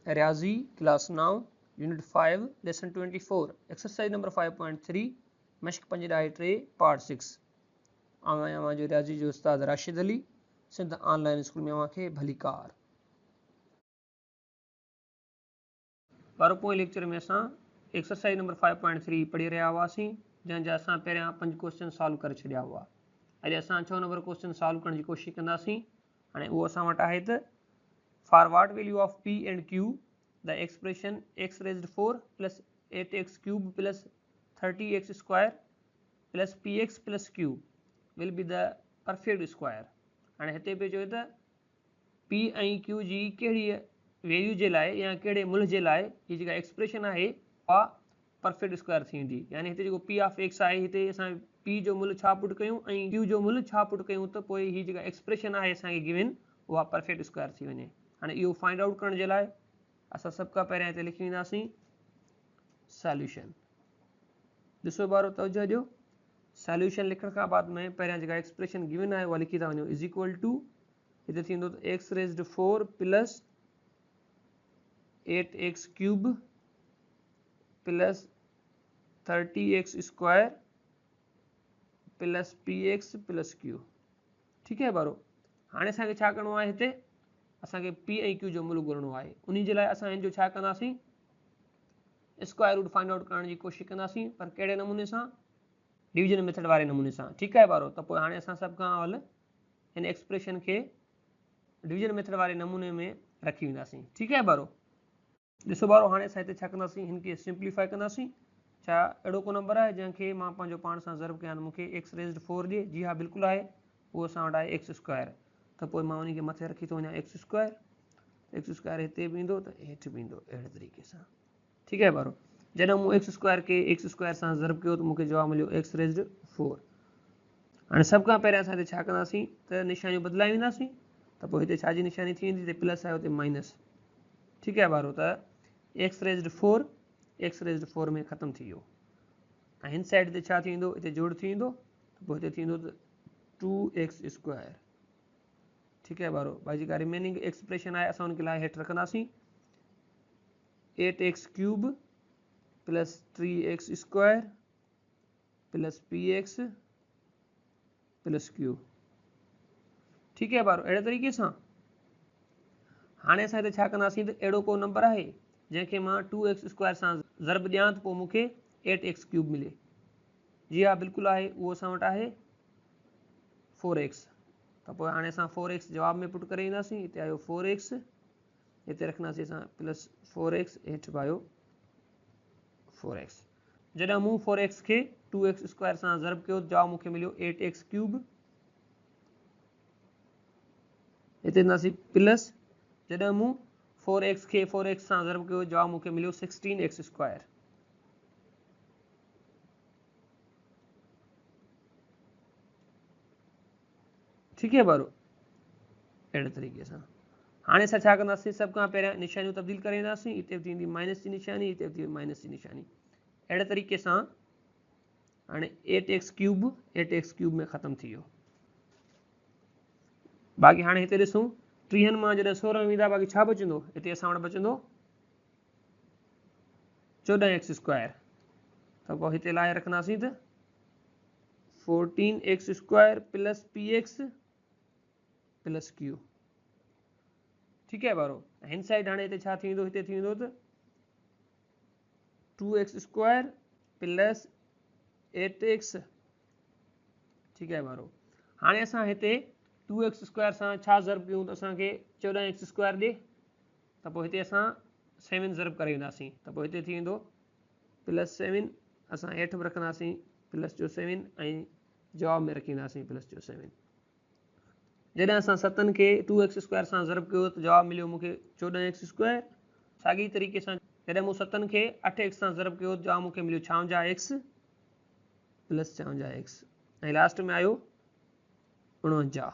रियाज़ी class 9 unit 5 lesson 24 exercise number 5.3 मश्क 5.3 part 6 आवां जो रियाज़ी जो उस्ताद राशिद अली सिंध ऑनलाइन स्कूल में अवांखे भलीकार। पर पोइ लेक्चर में असां एक्सरसाइज नंबर 5.3 पढ़ी रहा हुआसीं जंहिंजा असां पहिरियां 5 क्वेश्चन सॉल्व करे छॾिया हुआ। अॼु असां 6 नंबर क्वेश्चन सॉल्व करण जी कोशिशि कंदासीं। हाणे उहो असां वटि आहे त for what value of p and q the expression x raised 4 plus 8x cube plus 30x square plus px plus q will be the perfect square। हाणे हिते पे चयो त p ऐं q जी कहिड़ी वैल्यू जे लाइ या कहिड़े मुल्ह जे लाइ ही जेका एक्सप्रेशन आहे उहा परफेक्ट स्क्वायर थी वेंदी। यानी हिते जेको p ऑफ x आहे हिते असां p जो मुल्ह छा पुट कयूं ऐं q जो मुल्ह छा पुट कयूं त पोइ ही जेका एक्सप्रेशन आहे असांखे गिवन उहा परफेक्ट स्क्वायर थी वञे। हाणे इहो फाइंड आउट करण जे लाइ असां सभ खां पहिरियां हिते लिखी वेंदासीं सॉल्यूशन। ॾिसो ॿारो तवजो ॾियो, सॉल्यूशन लिखण खां बाद में पहिरियां जेका एक्सप्रेशन गिवन आहे उहा लिखी था वञो इज इक्वल टू हिते थींदो त x raised 4 plus 8x cube plus 30x square plus px plus q। ठीक है ॿारो, हाणे असांखे छा करिणो आहे हिते असांखे p ऐं q जो मुल्ह ॻोल्हणो आहे। उन जे लाइ असां हिन जो छा कंदासीं स्क्वायर रूट फाइंड आउट करण जी कोशिशि कंदासीं, पर कहिड़े नमूने सां डिवीजन मेथड वारे नमूने सां। ठीकु आहे ॿारो, त पोइ हाणे असां सभ खां अवल हिन एक्सप्रेशन खे डिवीजन मेथड वारे नमूने में रखी वेंदासीं। ठीकु आहे ॿारो, ॾिसो ॿारो हाणे असां हिते छा कंदासीं हिनखे सिंप्लीफाई कंदासीं। छा अहिड़ो को नंबर आहे जंहिंखे मां पंहिंजो पाण सां ज़र्ब कयां मूंखे एक्स रेज़्ड 4 ॾिए? जी हा बिल्कुलु आहे, उहो असां वटि आहे एक्स स्क्वायर। त पोइ मां उनखे मथे रखी थो वञा एक्स स्क्वायर हिते बि ईंदो त हेठि बि ईंदो अहिड़े तरीक़े सां। ठीकु आहे ॿारो, जॾहिं मूं एक्स स्क्वायर खे एक्स स्क्वायर सां ज़र्ब कयो त मूंखे जवाबु मिलियो एक्स रेज़्ड 4। हाणे सभ खां पहिरियां असां हिते छा कंदासीं त निशानियूं बदिलाए वेंदासीं। त पोइ हिते छाजी निशानी थी वेंदी, हिते प्लस आहे हुते माइनस। ठीकु आहे ॿारो, त एक्स रेज़्ड 4 में ख़तमु थी वियो ऐं हिन साइड ते छा थींदो, हिते जोड़ थी वेंदो त पोइ हिते थींदो त 2x स्क्वायर। ठीकु आहे ॿारो, भाई जेका रिमेनिंग एक्सप्रेशन आहे असां उनखे लाइ हेठि रखंदासीं 8x cube plus 3x square plus px plus q। ठीकु आहे ॿारो, अहिड़े तरीक़े सां हाणे असां हिते छा कंदासीं त अहिड़ो को नंबर आहे जंहिंखे मां 2x स्क्वायर सां ज़र्ब ॾियां त पोइ मूंखे 8x क्यूब मिले। जी हा बिल्कुलु आहे, उहो असां वटि आहे 4x। त पोइ हाणे असां 4x जवाब में पुट करे ईंदासीं। हिते आयो 4x, हिते रखंदासीं असां प्लस 4x, हेठि बि आयो 4x। जॾहिं मूं 4x खे 2x स्क्वायर सां ज़र्ब कयो त जवाबु मूंखे मिलियो 8x क्यूब। हिते ईंदासीं प्लस जॾहिं मूं 4x खे 4x सां ज़र्ब कयो जवाबु मूंखे मिलियो 16x स्क्वायर। ठीकु आहे ॿारो, अहिड़े तरीक़े सां हाणे असां छा कंदासीं सभ खां पहिरियां निशानियूं तब्दील करे ईंदासीं। हिते बि थींदी माइनस जी निशानी, हिते बि थींदी माइनस जी निशानी। अहिड़े तरीक़े सां हाणे 8x क्यूब में ख़तमु थी वियो। बाक़ी हाणे हिते ॾिसूं 3 मां जॾहिं 16 वेंदा बाक़ी छा बचंदो, हिते असां वटि बचंदो 14x स्क्वायर। त पोइ हिते लाइ रखंदासीं त 14x square plus px plus q। ठीकु आहे ॿारो, हिन साइड हाणे हिते छा थींदो, हिते थींदो त 2x स्क्वायर प्लस 8x। ठीकु आहे ॿारो, हाणे असां हिते 2x स्क्वायर सां छा ज़र्ब कयूं त असांखे 14x स्क्वायर ॾिए। त पोइ हिते असां 7 ज़र्ब करे वेंदासीं त पोइ हिते थी वेंदो प्लस 7, असां हेठि बि रखंदासीं प्लस जो 7 ऐं जवाब में रखी वेंदासीं प्लस जो 7। जॾहिं असां 7 खे 2x स्क्वायर सां ज़र्ब कयो त जवाबु मिलियो मूंखे 14x स्क्वायर। साॻी तरीक़े सां जॾहिं मूं 7 खे 8x सां ज़र्ब कयो त जवाबु मूंखे मिलियो 56x प्लस 56 ऐं लास्ट में आयो 49,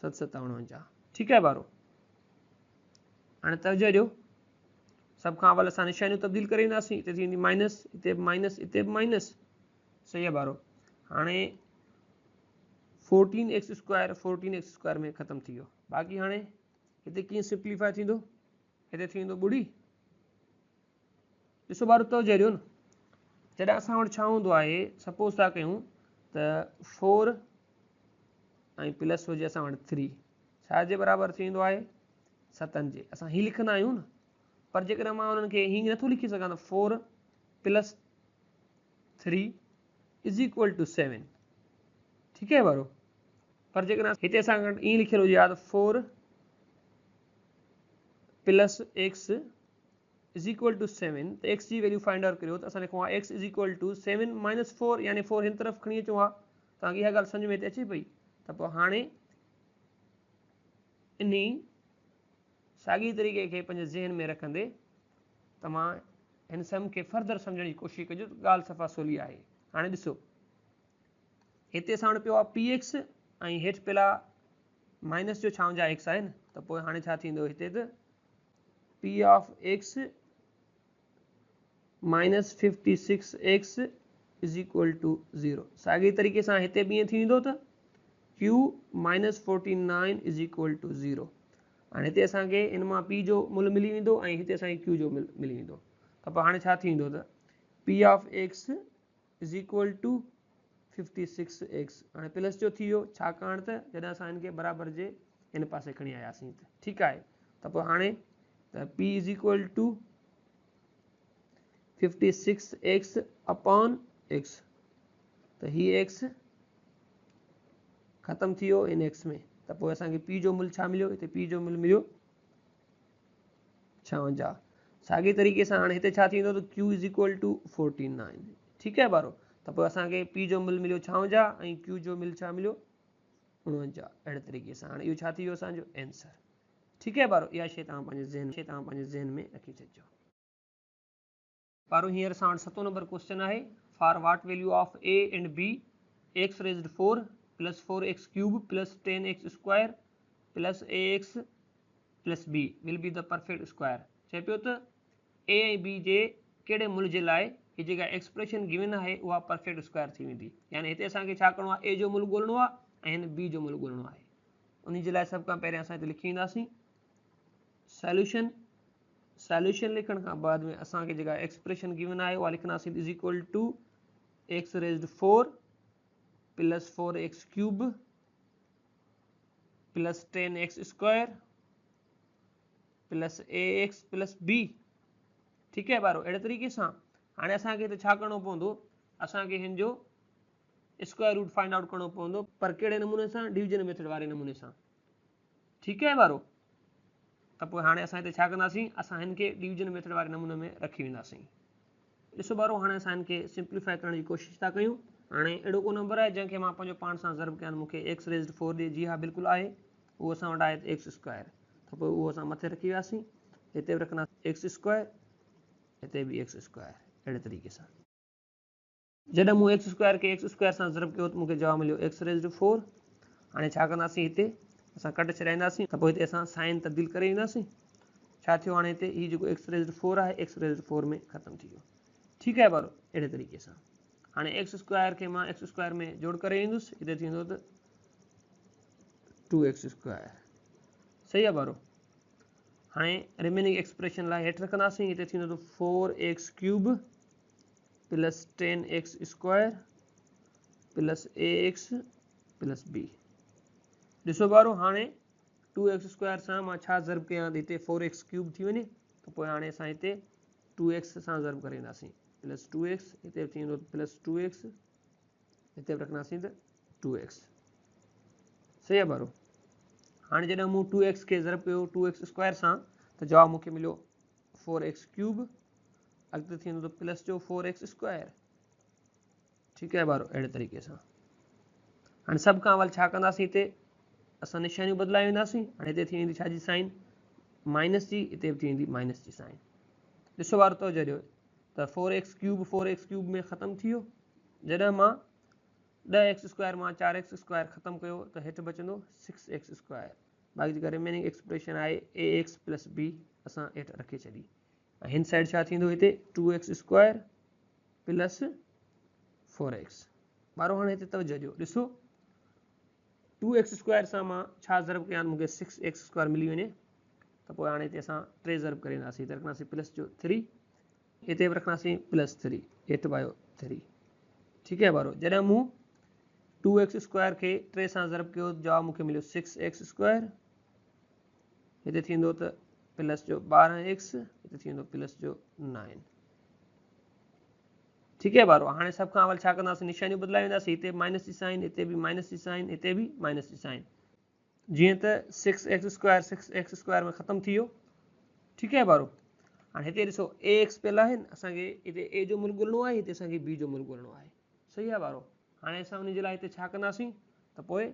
7 7 49। ठीकु आहे ॿारो, हाणे तवजो ॾियो, सभ खां अवल असां निशानियूं तब्दील करे ईंदासीं। हिते थी वेंदी माइनस, हिते बि माइनस, हिते बि माइनस। सही आहे ॿारो, हाणे 14x स्क्वायर में ख़तमु थी वियो। बाक़ी हाणे हिते कीअं सिंप्लीफाई थींदो, हिते थी वेंदो ॿुड़ी। ॾिसो ॿार तो जरियो न, जॾहिं असां वटि छा हूंदो आहे, सपोज़ था कयूं त 4 ऐं प्लस हुजे असां वटि 3, छा जे बराबरि थी वेंदो आहे 7 जे। असां हीअ लिखंदा आहियूं न, पर जेकॾहिं मां उन्हनि खे हीअं नथो लिखी सघां त 4 + 3 = 7, ठीकु आहे वारो। पर जेकॾहिं हिते असां वटि ईअं लिखियलु हुजे हा त 4 + x = 7, त x जी वैल्यू फाइंड आउट करियो त असां लिखूं हा x = 7 - 4, यानी 4 हिन तरफ़ खणी अचूं हा। तव्हांखे इहा ॻाल्हि सम्झ में हिते अचे पई त पोइ हाणे इन साॻी तरीक़े खे पंहिंजे ज़हन में रखंदे तव्हां हिन सम खे फर्दर सम्झण जी कोशिशि कजो, ॻाल्हि सफ़ा सवली आहे। हाणे ॾिसो हिते असां वटि पियो आहे px ऐं हेठि पियल आहे माइनस जो छांव जा x आहे न, त पोइ हाणे छा थींदो हिते त p of x - 56x = 0। साॻी तरीक़े सां हिते बि ईअं थी वेंदो त q - 49 = 0। हाणे हिते असांखे इन मां p जो मुल्ह मिली वेंदो ऐं हिते असांखे q जो मिली वेंदो, त पोइ हाणे छा थींदो त p of x = 56x। हाणे प्लस जो थी वियो, छाकाणि त जॾहिं असां हिन खे बराबरि जे हिन पासे खणी आयासीं त ठीकु आहे। त पोइ हाणे त p = 56x upon x, त हीअ x ख़तमु थी वियो इन x में, त पोइ असांखे p जो मुल्ह छा मिलियो, हिते p जो मुल्ह मिलियो 56। साॻी तरीक़े सां हाणे हिते छा थींदो त q = 49, ठीकु आहे ॿारो। त पोइ असांखे p जो मुल्ह मिलियो 56 ऐं q जो मुल्ह छा मिलियो 49। अहिड़े तरीक़े सां हाणे इहो छा थी वियो असांजो आंसर, ठीकु आहे ॿारो। इहा शइ तव्हां पंहिंजे ज़हन में रखी छॾिजो ॿारो। हींअर असां वटि 7 नंबर क्वेश्चन आहे। For what value of a and b x⁻4 + 4x³ + 10x² + ax + b will be the perfect square. चए पियो त a ऐं b जे कहिड़े मुल्ह जे लाइ हीअ जेका एक्सप्रेशन गिवन आहे उहा परफेक्ट स्क्वायर थी वेंदी। यानी हिते असांखे छा करिणो आहे, a जो मुल्ह ॻोल्हणो आहे ऐं हिन b जो मुल्ह ॻोल्हणो आहे। उन जे लाइ सभ खां पहिरियों असां हिते लिखी ईंदासीं सॉल्यूशन। सॉल्यूशन लिखण खां बाद में असांखे जेका एक्सप्रेशन गिवन आहे उहा लिखंदासीं = x⁻4 + 4x³ + 10x² + ax + b, ठीकु आहे ॿारो। अहिड़े तरीक़े सां हाणे असांखे हिते छा करिणो पवंदो, असांखे हिन जो स्क्वायर रूट फाइंड आउट करिणो पवंदो, पर कहिड़े नमूने सां, डिवीजन मेथड वारे नमूने सां, ठीकु आहे ॿारो। त पोइ हाणे असां हिते छा कंदासीं, असां हिन खे डिवीजन मेथड वारे नमूने में रखी वेंदासीं। ॾिसो ॿारो हाणे असां हिन खे सिंप्लीफाई करण जी कोशिशि था कयूं। हाणे अहिड़ो को नंबर आहे जंहिंखे मां पंहिंजो पाण सां ज़र्ब कयां, मूंखे x⁻4 ॾे, जी हा बिल्कुलु आहे, उहो असां वटि आहे x²। त पोइ उहो असां मथे रखी वियासीं, हिते बि रखंदासीं x², हिते बि x²। अहिड़े तरीक़े सां जॾहिं मूं x² खे x² सां ज़र्ब कयो त मूंखे जवाबु मिलियो x⁻4। हाणे छा कंदासीं, हिते असां कटे छॾाईंदासीं, त पोइ हिते असां साइन तब्दील करे ईंदासीं। छा थियो हाणे हिते हीउ जेको x⁻4 आहे x⁻4 में ख़तमु थी वियो, ठीकु आहे ॿारो। अहिड़े तरीक़े सां हाणे x² खे मां x² में जोड़ करे ईंदुसि, हिते थींदो त 2x², सही आहे ॿारो। हाणे रिमेनिंग एक्सप्रेशन लाइ हेठि रखंदासीं, हिते थींदो त 4x³ + 10x² + ax + b। ॾिसो ॿारो हाणे 2x² सां मां छा ज़र्ब कयां, हिते 4x³ थी वञे, त पोइ हाणे असां हिते 2x सां ज़र्ब करे ईंदासीं, + 2x, हिते बि थींदो + 2x, हिते बि रखंदासीं त 2x, सही आहे ॿारो। हाणे जॾहिं मूं 2x खे ज़र्ब कयो 2x² सां त जवाबु मूंखे मिलियो 4x³, अॻिते थींदो त प्लस जो 4x², ठीकु आहे ॿारो। अहिड़े तरीक़े सां हाणे सभ खां अवल छा कंदासीं, हिते असां निशानियूं बदिलाए वेंदासीं। हाणे हिते थी वेंदी छाजी साइन, माइनस जी, हिते बि थी वेंदी माइनस जी साइन। ॾिसो ॿारो तो जरियो त 4x³ में ख़तमु थी वियो। जॾहिं मां 10x² मां 4x² ख़तमु कयो त हेठि बचंदो 6x²। बाक़ी जेका रिमेनिंग एक्सप्रेशन आहे ax + b असां हेठि रखे छॾी, ऐं हिन साइड छा थींदो, हिते 2x² + 4x। ॿारो हाणे हिते तवजो ॾियो, ॾिसो 2x² सां मां छा ज़र्ब कयां, मूंखे 6x² मिली वञे, त त पोइ हाणे हिते असां 3 ज़रब करे ईंदासीं, हिते रखंदासीं प्लस जो 3, हिते बि रखंदासीं प्लस 3, 8/3। ठीकु आहे ॿारो, जॾहिं मूं 2x² खे 3 सां ज़रब कयो जवाब मूंखे मिलियो 6x², हिते थींदो त प्लस जो 12x, हिते थींदो प्लस जो 9। ठीकु आहे ॿारो, हाणे सभ खां अवल छा कंदासीं, निशानियूं बदिलाए वेंदासीं, हिते माइनस जी साइन, हिते बि माइनस जी साइन, हिते बि माइनस जी साइन, जीअं त 6x² में ख़तमु थी वियो। ठीकु आहे ॿारो, हाणे हिते ॾिसो ax पियल आहे, असांखे हिते a जो मुल्ह ॻोल्हणो आहे, हिते असांखे b जो मुल्ह ॻोल्हणो आहे। सही आहे ॿारो, हाणे असां उन जे लाइ हिते छा कंदासीं त पोइ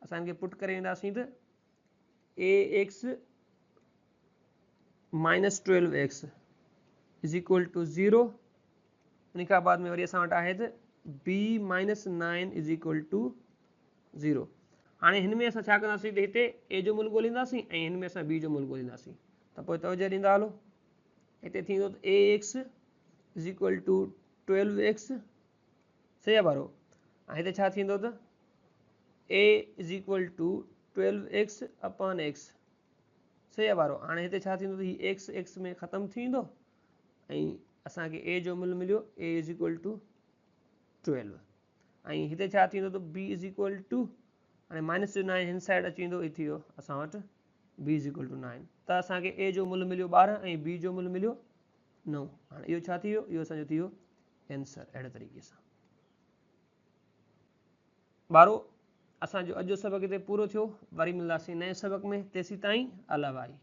असांखे पुट करे वेंदासीं त ax minus 12x is equal to 0, उन खां बाद में वरी असां वटि आहे त b minus 9 is equal to 0। हाणे हिन में असां छा कंदासीं त हिते a जो मुल्ह ॻोल्हींदासीं ऐं हिन में असां b जो मुल्ह ॻोल्हींदासीं, त पोइ तवजो ॾींदा हलो, हिते थींदो त ax is equal to 12x। सही आहे ॿारो, ऐं हिते छा थींदो त a is equal to 12x upon x। सही आहे ॿारो, हाणे हिते छा थींदो त हीउ x में ख़तमु थी वेंदो ऐं असांखे a जो मुल्ह मिलियो a इज़ इक्वल टू 12, ऐं हिते छा थींदो त b इज़ इक्वल टू, हाणे माइनस जो 9 हिन साइड अची वेंदो, थी वियो असां वटि b इज़ इक्वल टू 9, त असांखे a जो मुल्ह मिलियो 12 ऐं b जो मुल्ह मिलियो 9। हाणे इहो छा थी वियो, इहो असांजो थी वियो आंसर। अहिड़े तरीक़े सां ॿारो असांजो अॼु जो सबक़ हिते पूरो थियो, वरी मिलंदासीं नए सबक़ में, तेसीं ताईं अला भाई।